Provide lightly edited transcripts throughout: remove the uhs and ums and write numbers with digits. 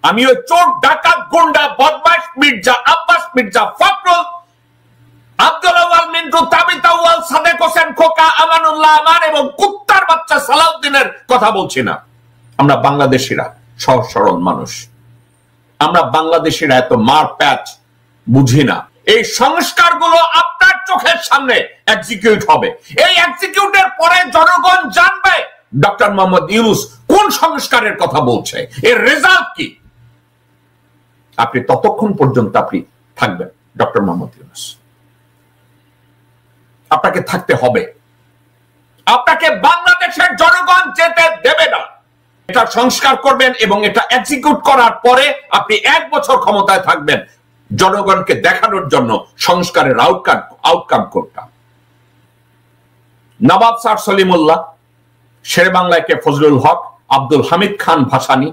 আমি ওই চোর ডাকাত গুন্ডা বদমাশ মির্জা আব্বাস মির্জা ফখরুল আব্দুল আওয়াল মিন্টু তাবিত আউয়াল সাদেক হোসেন খোকা আমানুল্লাহ আমান এবং কুত্তার বাচ্চা সালাউদ্দিনের কথা বলছি না। আমরা বাংলাদেশিরা সহজ সরল মানুষ, আমরা বাংলাদেশিরা এত মার প্যাচ বুঝি না। এই সংস্কারগুলো আপনার চোখের সামনে এক্সিকিউট হবে। এই এক্সিকিউটের পরে জনগণ জানবে ডক্টর মোহাম্মদ ইউনূস কোন সংস্কারের কথা বলছে, এর রেজাল্ট কি। আপনি ততক্ষণ পর্যন্ত আপনি থাকবেন ডক্টর মোহাম্মদ ইউনূস, আপনাকে থাকতে হবে। আপনাকে বাংলাদেশের জনগণ যেতে দেবে না। এটা সংস্কার করবেন এবং এটা এক্সিকিউট করার পরে আপনি 1 বছর ক্ষমতায় থাকবেন জনগণকে দেখানোর জন্য সংস্কারের আউটকাম কোনটা। নবাব স্যার সলিমুল্লাহ, শেরে বাংলায় কে ফজলুল হক, আব্দুল হামিদ খান ভাসানী,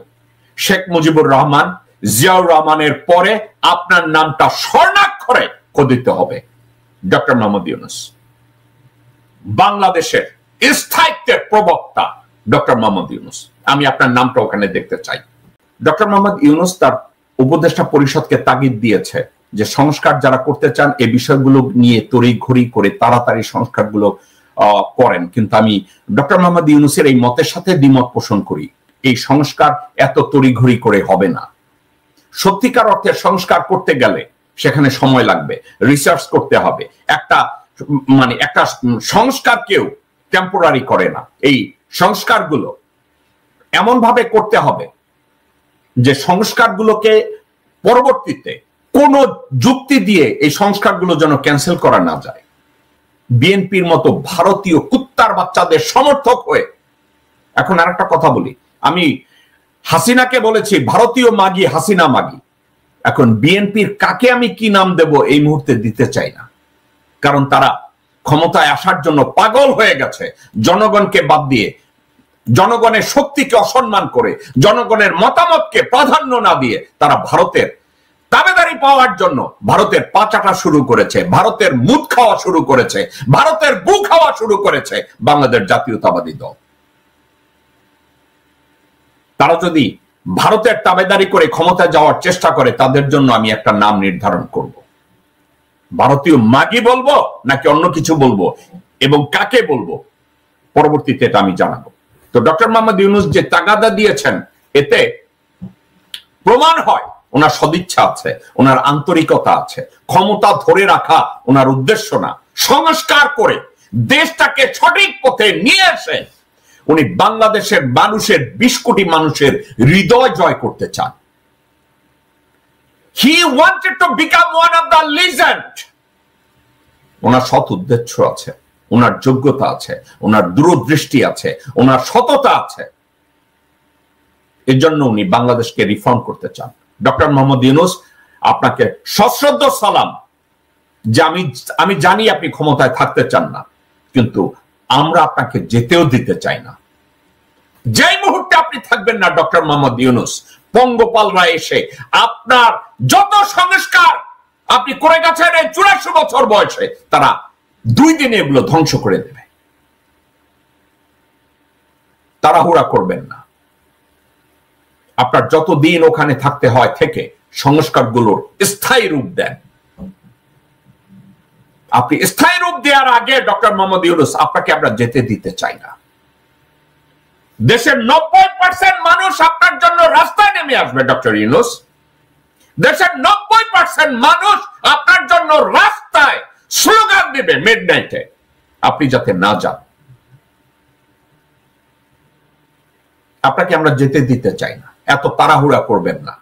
শেখ মুজিবুর রহমান, জিয়াউর রহমানের পরে আপনার নামটা স্বর্ণাক্ষরে খোদিত হবে ডক্টর মোহাম্মদ ইউনূস। বাংলাদেশের স্থায়িত্বের প্রবক্তা ডক্টর মোহাম্মদ ইউনূস, আমি আপনার নামটা ওখানে দেখতে চাই। ডক্টর মোহাম্মদ ইউনূস তার উপদেষ্টা পরিষদকে তাগিদ দিয়েছে যে সংস্কার যারা করতে চান এই বিষয়গুলো নিয়ে তড়িঘড়ি করে তাড়াতাড়ি সংস্কারগুলো করেন। কিন্তু আমি ডক্টর মোহাম্মদ ইউনূসের এই মতের সাথে দ্বিমত পোষণ করি। এই সংস্কার এত তড়িঘড়ি করে হবে না। সত্যিকার অর্থে সংস্কার করতে গেলে সেখানে সময় লাগবে, রিসার্চ করতে হবে। একটা সংস্কার কেউ টেম্পোরারি করে না। এই সংস্কারগুলো এমন ভাবে করতে হবে যে সংস্কারগুলোকে পরবর্তীতে কোন যুক্তি দিয়ে এই সংস্কারগুলো যেন ক্যান্সেল করা না যায়। বিএনপির মতো ভারতীয় কুত্তার বাচ্চাদের সমর্থক হয়ে, এখন আরেকটা কথা বলি, আমি হাসিনাকে বলেছি ভারতীয় মাগি, হাসিনা মাগি। এখন বিএনপির কাকে আমি কি নাম দেব এই মুহূর্তে দিতে চাই না, কারণ তারা ক্ষমতায় আসার জন্য পাগল হয়ে গেছে। জনগণকে বাদ দিয়ে, জনগণের শক্তিকে অসম্মান করে, জনগণের মতামতকে প্রাধান্য না দিয়ে তারা ভারতের দাবেদারি পাওয়ার জন্য ভারতের পা চাটা শুরু করেছে, ভারতের মুদ খাওয়া শুরু করেছে, ভারতের বু খাওয়া শুরু করেছে বাংলাদেশ জাতীয়তাবাদী দল। তারা যদি ভারতের তাবেদারি করে ক্ষমতায় যাওয়ার চেষ্টা করে তাদের জন্য আমি একটা নাম নির্ধারণ করব। ভারতীয় মাগি বলবো নাকি অন্য কিছু বলবো এবং কাকে বলবো পরবর্তীতে এটা আমি জানাবো। তো ডক্টর মোহাম্মদ ইউনূস যে তাগাদা দিয়েছেন এতে প্রমাণ হয় ওনার সদিচ্ছা আছে, ওনার আন্তরিকতা আছে। ক্ষমতা ধরে রাখা ওনার উদ্দেশ্য না, সংস্কার করে দেশটাকে সঠিক পথে নিয়ে এসে উনি বাংলাদেশের মানুষের 20 কোটি মানুষের হৃদয় জয় করতে চান। He wanted to become one of the legend. ওনার সৎ উদ্দেশ্য আছে, ওনার যোগ্যতা আছে, ওনার দূরদৃষ্টি আছে, ওনার সততা আছে। এর জন্য উনি বাংলাদেশকে রিফর্ম করতে চান। ডক্টর মোহাম্মদ ইউনূস, আপনাকে সশ্রদ্ধ সালাম যে আমি জানি আপনি ক্ষমতায় থাকতে চান না, কিন্তু আমরা আপনাকে যেতেও দিতে চাই না। যেই মুহূর্তে আপনি থাকবেন না ডক্টর মোহাম্মদ ইউনূস, পঙ্গপালরা এসে আপনার যত সংস্কার আপনি করে গেছেন এই 84 বছর বয়সে, তারা 2 দিনে এগুলো ধ্বংস করে দেবে। তাড়াহুড়া করবেন না। আপনার যতদিন ওখানে থাকতে হয় থেকে সংস্কারগুলোর স্থায়ী রূপ দেন। আপনি স্থায়ী রূপ দেওয়ার আগে ডক্টর মোহাম্মদ ইউনূস, আপনাকে আমরা যেতে দিতে চাই না। দেশের 90% মানুষ আপনার জন্য রাস্তায় নেমে আসবে ডক্টর ইউনূস। দেশের 90% মানুষ আপনার জন্য রাস্তায় স্লোগান দেবে মিডনাইটে, আপনি যাতে না যান। আপনাকে আমরা যেতে দিতে চাই না। এত তাড়াহুড়া করবেন না,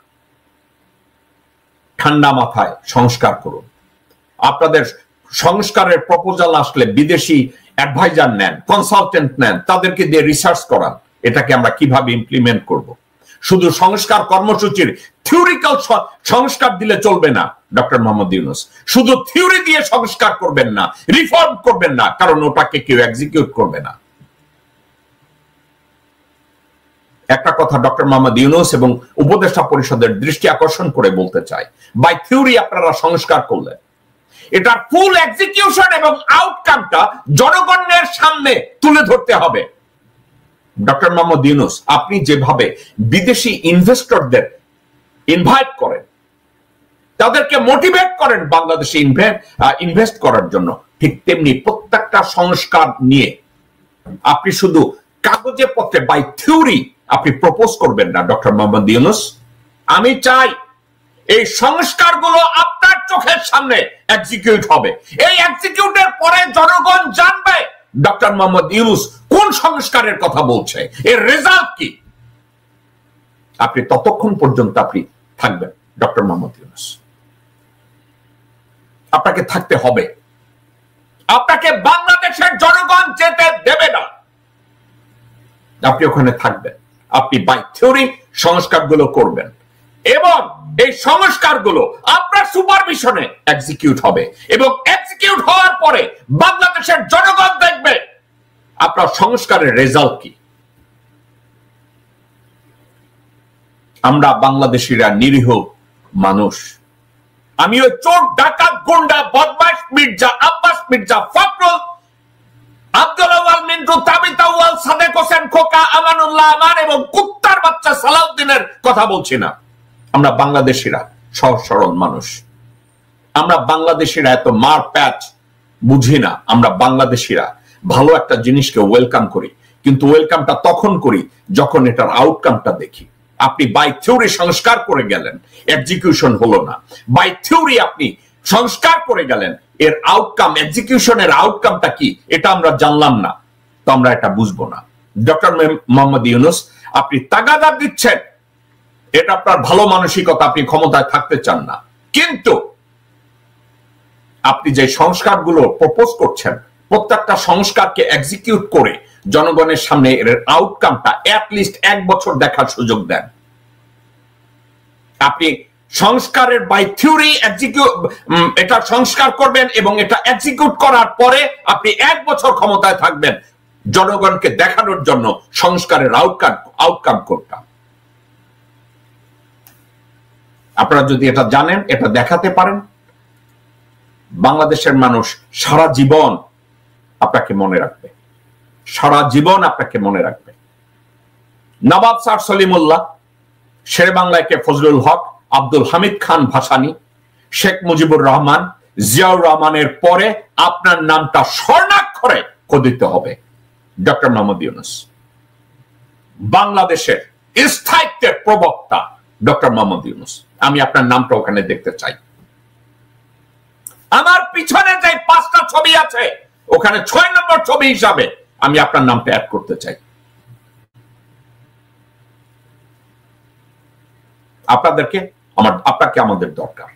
ঠান্ডা মাথায় সংস্কার করুন। আপনাদের সংস্কারের প্রপোজাল আসলে বিদেশি অ্যাডভাইজার নেন, কনসালটেন্ট নেন, তাদেরকে দিয়ে রিসার্চ করান এটাকে আমরা কিভাবে ইমপ্লিমেন্ট করব। শুধু সংস্কার কর্মসূচির থিওরিক্যাল সংস্কার দিলে চলবে না ডক্টর মোহাম্মদ ইউনূস। শুধু থিওরি দিয়ে সংস্কার করবেন না, রিফর্ম করবেন না, কারণ ওটাকে কেউ এক্সিকিউট করবে না। একটা কথা ডক্টর মোহাম্মদ ইউনূস এবং উপদেষ্টা পরিষদের দৃষ্টি আকর্ষণ করে বলতে চাই, বাই থিওরি আপনারা সংস্কার করলেন, এটার ফুল এক্সিকিউশন এবং আউটকামটা জনগণের সামনে তুলে ধরতে হবে। ডক্টর মোহাম্মদ ইউনূস, আপনি যেভাবে বিদেশি ইনভেস্টরদের ইনভাইট করেন, তাদেরকে মোটিভেট করেন বাংলাদেশে ইনভেস্ট করার জন্য, ঠিক তেমনি প্রত্যেকটা সংস্কার নিয়ে আপনি শুধু কাগজে পত্রে বাই থিওরি আপনি প্রপোজ করবেন না ডক্টর মোহাম্মদ ইউনূস। আমি চাই এই সংস্কারগুলো আপনার চোখের সামনে এক্সিকিউট হবে। এই এক্সিকিউটের পরে জনগণ জানবে ডক্টর মোহাম্মদ ইউনূস কোন সংস্কারের কথা বলছে, এর রেজাল্ট কি। আপনি ততক্ষণ পর্যন্ত আপনি থাকবেন ডক্টর মোহাম্মদ ইউনূস, আপনাকে থাকতে হবে। আপনাকে বাংলাদেশের জনগণ যেতে দেবে না, আপনি ওখানে থাকবেন। আপনি বাই থিওরি সংস্কারগুলো করবেন এবং এই সংস্কারগুলো আপনার সুপারভিশনে এক্সিকিউট হবে এবং এক্সিকিউট হওয়ার পরে বাংলাদেশের জনগণ দেখবে আপনার সংস্কারের রেজাল্ট কি। আমরা বাংলাদেশিরা নিরীহ মানুষ। আমি ওই চোর, ডাকাত, গুন্ডা, বদমাশ, মির্জা আব্বাস, মির্জা ফখরুল, আব্দুল আওয়াল, মিন্টু, তাবিত আউয়াল, সাদেক হোসেন, খোকা, আমানুল্লাহ আমান এবং কুত্তার বাচ্চা সালাউদ্দিনের কথা বলছি না। আমরা বাংলাদেশিরা সহজ সরল মানুষ। আমরা বাংলাদেশিরা এত মার প্যাচ বুঝি না। আমরা বাংলাদেশিরা ভালো একটা জিনিসকে ওয়েলকাম করি, কিন্তু ওয়েলকামটা তখন করি যখন এটার আউটকামটা দেখি। আপনি বাই থিওরি সংস্কার করে গেলেন, এক্সিকিউশন হলো না। বাই থিওরি আপনি সংস্কার করে গেলেন, এর আউটকাম, এক্সিকিউশনের আউটকামটা কি এটা আমরা জানলাম না, তো আমরা এটা বুঝবো না। ডক্টর মোহাম্মদ ইউনূস, আপনি তাগাদা দিচ্ছেন, এটা আপনার ভালো মানসিকতা, আপনি ক্ষমতায় থাকতে চান না, কিন্তু আপনি যে সংস্কারগুলো প্রপোজ করছেন প্রত্যেকটা সংস্কারকে এক্সিকিউট করে জনগণের সামনে এর আউটকামটা অ্যাটলিস্ট 1 বছর দেখার সুযোগ দেন। আপনি সংস্কারের বাই থিওরি এটা সংস্কার করবেন এবং এটা এক্সিকিউট করার পরে আপনি 1 বছর ক্ষমতায় থাকবেন জনগণকে দেখানোর জন্য সংস্কারের আউটকাম কোনটা। আপনারা যদি এটা জানেন, এটা দেখাতে পারেন, বাংলাদেশের মানুষ সারা জীবন আপনাকে মনে রাখবে, সারা জীবন আপনাকে মনে রাখবে। নবাব স্যার সলিমুল্লাহ, শেরে বাংলা কে ফজলুল হক, আব্দুল হামিদ খান ভাসানী, শেখ মুজিবুর রহমান, জিয়াউর রহমানের পরে আপনার নামটা স্বর্ণাক্ষরে খোদিত হবে ডক্টর মোহাম্মদ ইউনূস। বাংলাদেশের স্থায়িত্বের প্রবক্তা ডক্টর মোহাম্মদ ইউনূস। আমি আপনার নামটা ওখানে দেখতে চাই। আমার পিছনে যে 5টা ছবি আছে ওখানে 6 নম্বর ছবি হিসাবে আমি আপনার নামটা অ্যাড করতে চাই। আপনাকে আমাদের দরকার।